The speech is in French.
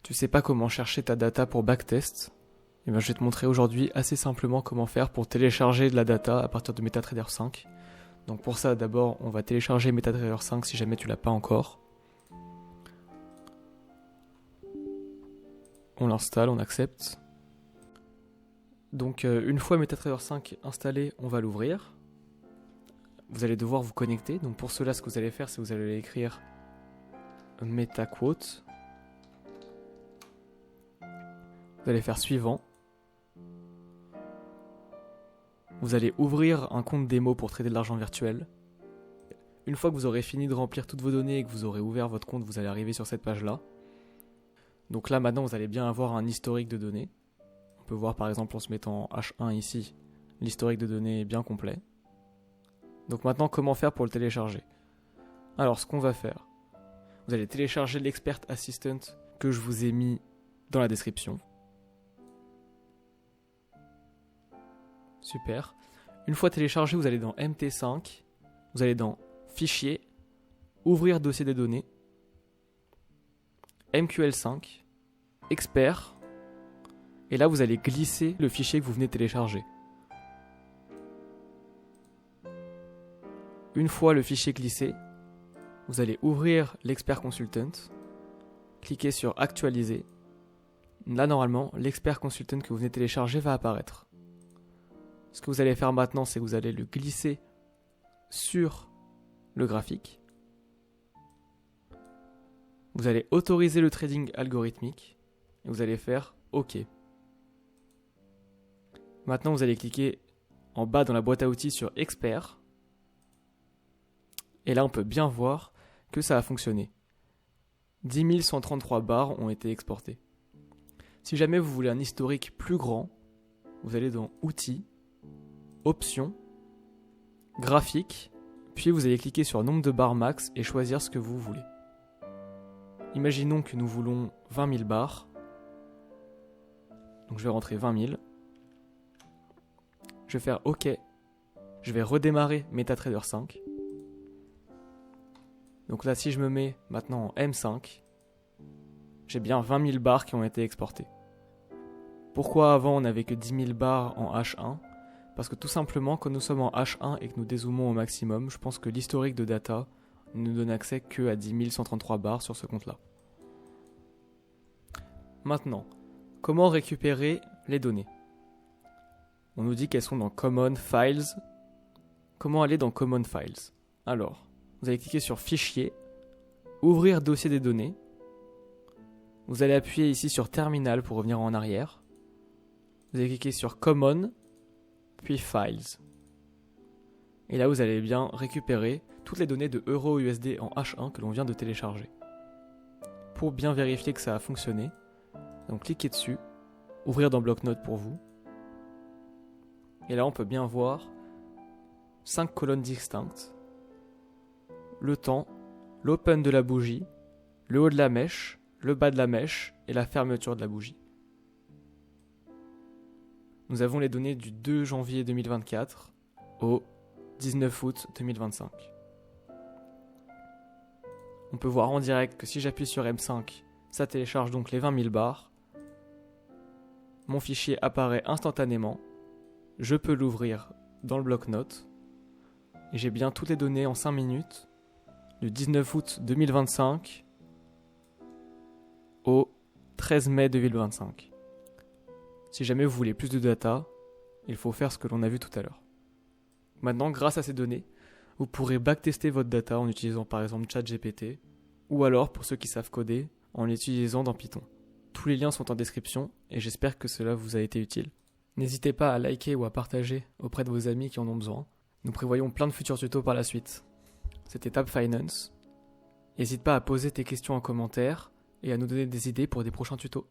Tu sais pas comment chercher ta data pour backtest? Eh bien, je vais te montrer aujourd'hui assez simplement comment faire pour télécharger de la data à partir de MetaTrader 5. Donc pour ça, d'abord, on va télécharger MetaTrader 5 si jamais tu l'as pas encore. On l'installe, on accepte. Donc une fois MetaTrader 5 installé, on va l'ouvrir. Vous allez devoir vous connecter. Donc pour cela, ce que vous allez faire, c'est que vous allez écrire MetaQuote. Vous allez faire suivant. Vous allez ouvrir un compte démo pour trader de l'argent virtuel. Une fois que vous aurez fini de remplir toutes vos données et que vous aurez ouvert votre compte, vous allez arriver sur cette page-là. Donc là, maintenant, vous allez bien avoir un historique de données. On peut voir par exemple en se mettant en H1 ici, l'historique de données est bien complet. Donc maintenant, comment faire pour le télécharger? Alors, ce qu'on va faire, vous allez télécharger l'Expert Assistant que je vous ai mis dans la description. Super. Une fois téléchargé, vous allez dans MT5, vous allez dans Fichier, Ouvrir dossier des données, MQL5, Expert, et là vous allez glisser le fichier que vous venez de télécharger. Une fois le fichier glissé, vous allez ouvrir l'Expert Consultant, cliquez sur Actualiser. Là normalement, l'Expert Consultant que vous venez de télécharger va apparaître. Ce que vous allez faire maintenant, c'est que vous allez le glisser sur le graphique. Vous allez autoriser le trading algorithmique et vous allez faire OK. Maintenant, vous allez cliquer en bas dans la boîte à outils sur Expert. Et là, on peut bien voir que ça a fonctionné. 10 133 bars ont été exportés. Si jamais vous voulez un historique plus grand, vous allez dans Outils, Options, Graphique, puis vous allez cliquer sur Nombre de bars max et choisir ce que vous voulez. Imaginons que nous voulons 20 000 bars. Donc je vais rentrer 20 000. Je vais faire OK. Je vais redémarrer MetaTrader 5. Donc là, si je me mets maintenant en M5, j'ai bien 20 000 bars qui ont été exportés. Pourquoi avant on n'avait que 10 000 bars en H1 ? Parce que tout simplement, quand nous sommes en H1 et que nous dézoomons au maximum, je pense que l'historique de data ne nous donne accès que à 10 133 bars sur ce compte-là. Maintenant, comment récupérer les données ? On nous dit qu'elles sont dans Common Files. Comment aller dans Common Files ? Alors, vous allez cliquer sur Fichier, Ouvrir dossier des données. Vous allez appuyer ici sur Terminal pour revenir en arrière. Vous allez cliquer sur Common, puis Files. Et là, vous allez bien récupérer toutes les données de EURUSD en H1 que l'on vient de télécharger. Pour bien vérifier que ça a fonctionné, donc cliquez dessus, ouvrir dans bloc-notes pour vous. Et là, on peut bien voir 5 colonnes distinctes. Le temps, l'open de la bougie, le haut de la mèche, le bas de la mèche et la fermeture de la bougie. Nous avons les données du 2 janvier 2024 au 19 août 2025. On peut voir en direct que si j'appuie sur M5, ça télécharge donc les 20 000 bars. Mon fichier apparaît instantanément. Je peux l'ouvrir dans le bloc-notes. Et j'ai bien toutes les données en 5 minutes du 19 août 2025 au 13 mai 2025. Si jamais vous voulez plus de data, il faut faire ce que l'on a vu tout à l'heure. Maintenant, grâce à ces données, vous pourrez backtester votre data en utilisant par exemple ChatGPT ou alors, pour ceux qui savent coder, en l'utilisant dans Python. Tous les liens sont en description et j'espère que cela vous a été utile. N'hésitez pas à liker ou à partager auprès de vos amis qui en ont besoin. Nous prévoyons plein de futurs tutos par la suite. C'était Tab Finance. N'hésite pas à poser tes questions en commentaire et à nous donner des idées pour des prochains tutos.